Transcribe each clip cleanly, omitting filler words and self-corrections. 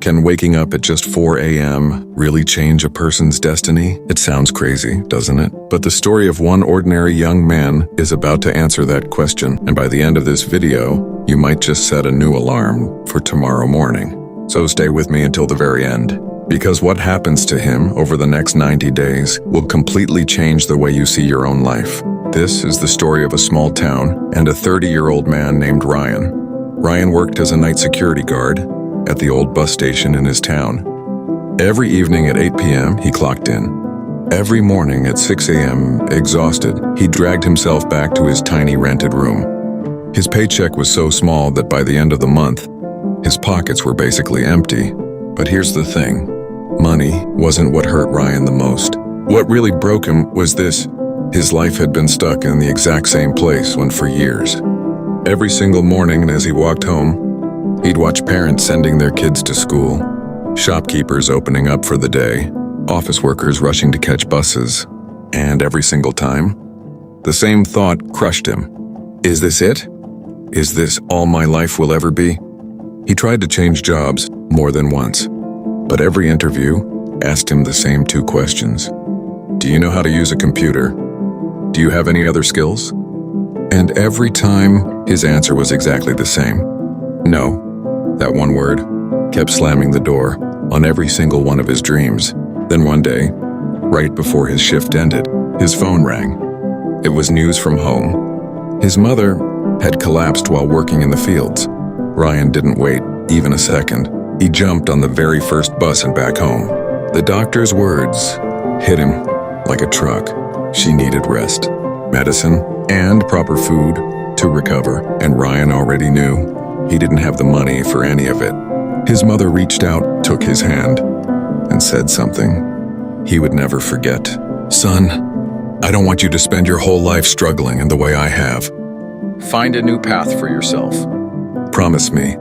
Can waking up at just 4 a.m. really change a person's destiny? It sounds crazy, doesn't it? But the story of one ordinary young man is about to answer that question, and by the end of this video, you might just set a new alarm for tomorrow morning. So stay with me until the very end, because what happens to him over the next 90 days will completely change the way you see your own life. This is the story of a small town and a 30-year-old man named Ryan. Ryan worked as a night security guard at the old bus station in his town. Every evening at 8 p.m., he clocked in. Every morning at 6 a.m., exhausted, he dragged himself back to his tiny rented room. His paycheck was so small that by the end of the month, his pockets were basically empty. But here's the thing. Money wasn't what hurt Ryan the most. What really broke him was this. His life had been stuck in the exact same place for years. Every single morning as he walked home, he'd watch parents sending their kids to school, shopkeepers opening up for the day, office workers rushing to catch buses, and every single time, the same thought crushed him. Is this it? Is this all my life will ever be? He tried to change jobs more than once, but every interview asked him the same two questions. Do you know how to use a computer? Do you have any other skills? And every time, his answer was exactly the same. No. That one word kept slamming the door on every single one of his dreams. Then one day, right before his shift ended, his phone rang. It was news from home. His mother had collapsed while working in the fields. Ryan didn't wait even a second. He jumped on the very first bus and back home. The doctor's words hit him like a truck. She needed rest, medicine, and proper food to recover, and Ryan already knew he didn't have the money for any of it. His mother reached out, took his hand, and said something he would never forget. Son, I don't want you to spend your whole life struggling in the way I have. Find a new path for yourself. Promise me.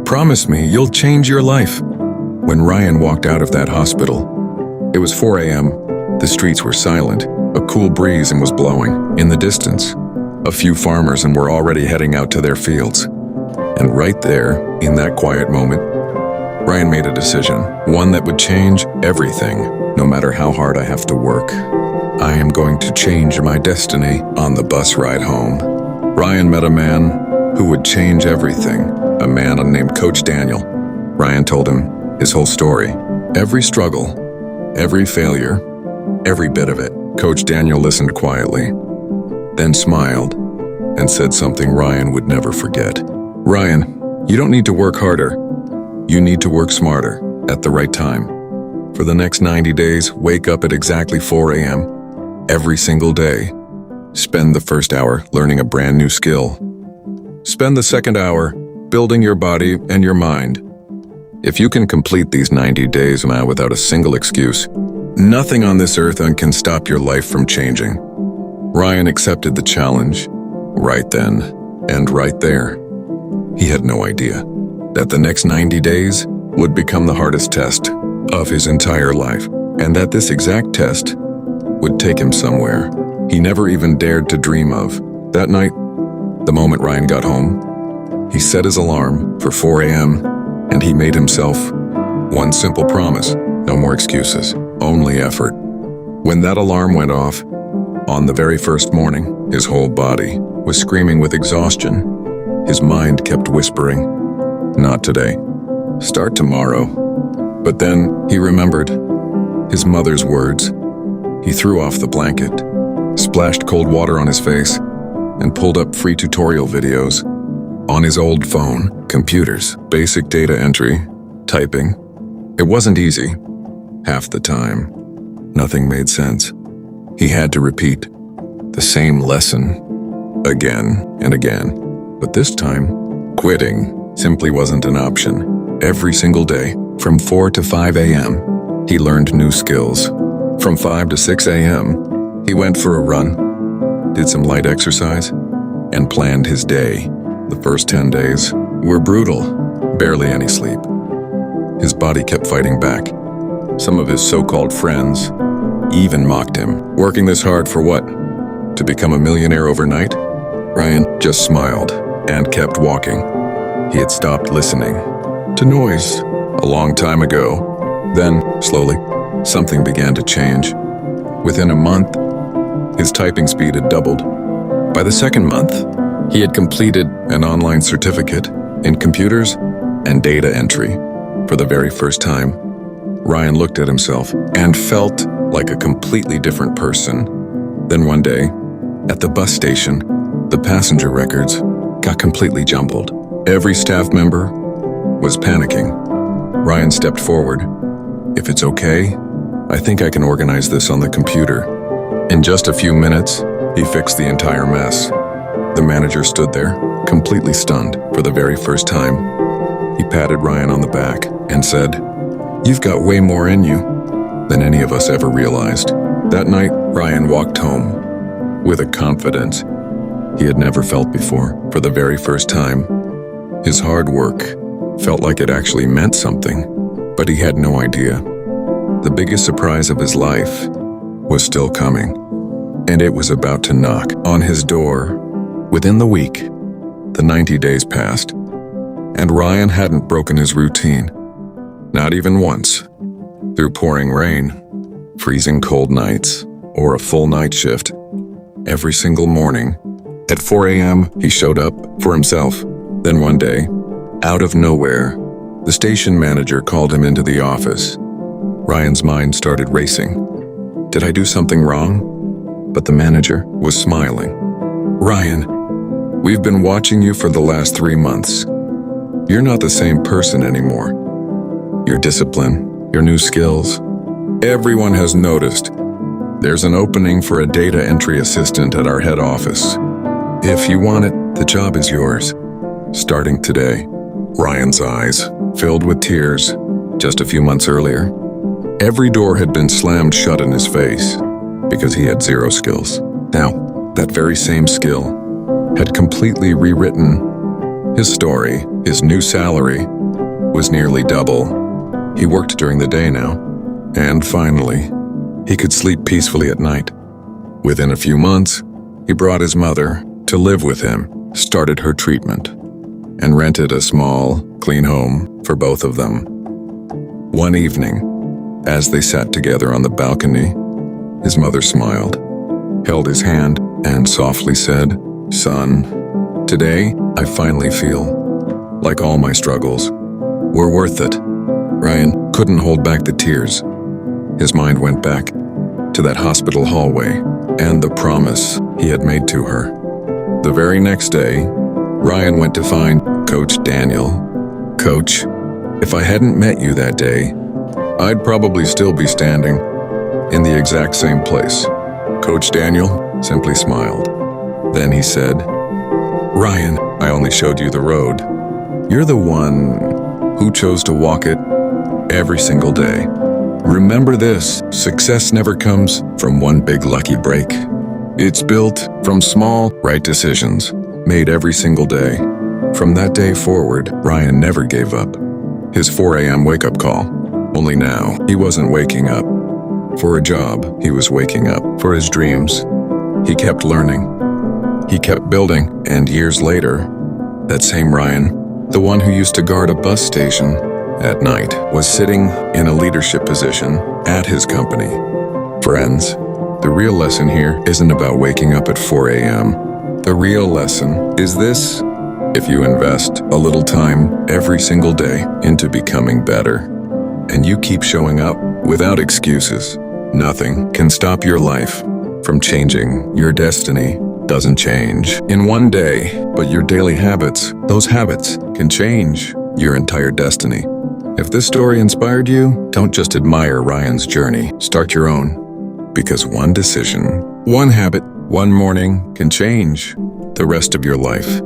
Promise me you'll change your life. When Ryan walked out of that hospital, it was 4 a.m. The streets were silent. A cool breeze was blowing. In the distance, a few farmers were already heading out to their fields. And right there, in that quiet moment, Ryan made a decision, one that would change everything, no matter how hard I have to work. I am going to change my destiny on the bus ride home. Ryan met a man who would change everything, a man named Coach Daniel. Ryan told him his whole story, every struggle, every failure, every bit of it. Coach Daniel listened quietly, then smiled and said something Ryan would never forget. Ryan, you don't need to work harder. You need to work smarter at the right time. For the next 90 days, wake up at exactly 4 a.m. every single day. Spend the first hour learning a brand new skill. Spend the second hour building your body and your mind. If you can complete these 90 days now without a single excuse, nothing on this earth can stop your life from changing. Ryan accepted the challenge right then and right there. He had no idea that the next 90 days would become the hardest test of his entire life, and that this exact test would take him somewhere he never even dared to dream of. That night, the moment Ryan got home, he set his alarm for 4 a.m. and he made himself one simple promise: no more excuses, only effort. When that alarm went off, on the very first morning, his whole body was screaming with exhaustion. His mind kept whispering, not today, start tomorrow. But then he remembered his mother's words. He threw off the blanket, splashed cold water on his face, and pulled up free tutorial videos on his old phone, computers, basic data entry, typing. It wasn't easy. Half the time, nothing made sense. He had to repeat the same lesson again and again. But this time, quitting simply wasn't an option. Every single day, from 4 to 5 a.m., he learned new skills. From 5 to 6 a.m., he went for a run, did some light exercise, and planned his day. The first 10 days were brutal, barely any sleep. His body kept fighting back. Some of his so-called friends even mocked him. Working this hard for what? To become a millionaire overnight? Ryan just smiled and kept walking. He had stopped listening to noise a long time ago. Then, slowly, something began to change. Within a month, his typing speed had doubled. By the second month, he had completed an online certificate in computers and data entry. For the very first time, Ryan looked at himself and felt like a completely different person. Then one day, at the bus station, the passenger records got completely jumbled. Every staff member was panicking. Ryan stepped forward. "If it's okay, I think I can organize this on the computer." In just a few minutes, he fixed the entire mess. The manager stood there, completely stunned. For the very first time, he patted Ryan on the back and said, "You've got way more in you than any of us ever realized." That night, Ryan walked home with a confidence he had never felt before. For the very first time, his hard work felt like it actually meant something, but he had no idea. The biggest surprise of his life was still coming, and it was about to knock on his door. Within the week, the 90 days passed, and Ryan hadn't broken his routine, not even once. Through pouring rain, freezing cold nights, or a full night shift, every single morning, at 4 a.m., he showed up for himself. Then one day, out of nowhere, the station manager called him into the office. Ryan's mind started racing. Did I do something wrong? But the manager was smiling. "Ryan, we've been watching you for the last 3 months. You're not the same person anymore. Your discipline, your new skills, everyone has noticed. There's an opening for a data entry assistant at our head office. If you want it, the job is yours, starting today." Ryan's eyes filled with tears. Just a few months earlier, every door had been slammed shut in his face because he had zero skills. Now, that very same skill had completely rewritten his story. His new salary was nearly double. He worked during the day now, and finally, he could sleep peacefully at night. Within a few months, he brought his mother to live with him, started her treatment, and rented a small, clean home for both of them. One evening, as they sat together on the balcony, his mother smiled, held his hand, and softly said, "Son, today I finally feel like all my struggles were worth it." Ryan couldn't hold back the tears. His mind went back to that hospital hallway and the promise he had made to her. The very next day, Ryan went to find Coach Daniel. "Coach, if I hadn't met you that day, I'd probably still be standing in the exact same place." Coach Daniel simply smiled. Then he said, "Ryan, I only showed you the road. You're the one who chose to walk it every single day. Remember this, success never comes from one big lucky break. It's built from small, right decisions made every single day." From that day forward, Ryan never gave up. His 4 a.m. wake-up call. Only now, he wasn't waking up for a job. He was waking up for his dreams. He kept learning. He kept building. And years later, that same Ryan, the one who used to guard a bus station at night, was sitting in a leadership position at his company. Friends, the real lesson here isn't about waking up at 4 a.m. The real lesson is this: if you invest a little time every single day into becoming better, and you keep showing up without excuses, nothing can stop your life from changing. Your destiny doesn't change in one day, but your daily habits, those habits can change your entire destiny. If this story inspired you, don't just admire Ryan's journey, start your own. Because one decision, one habit, one morning can change the rest of your life.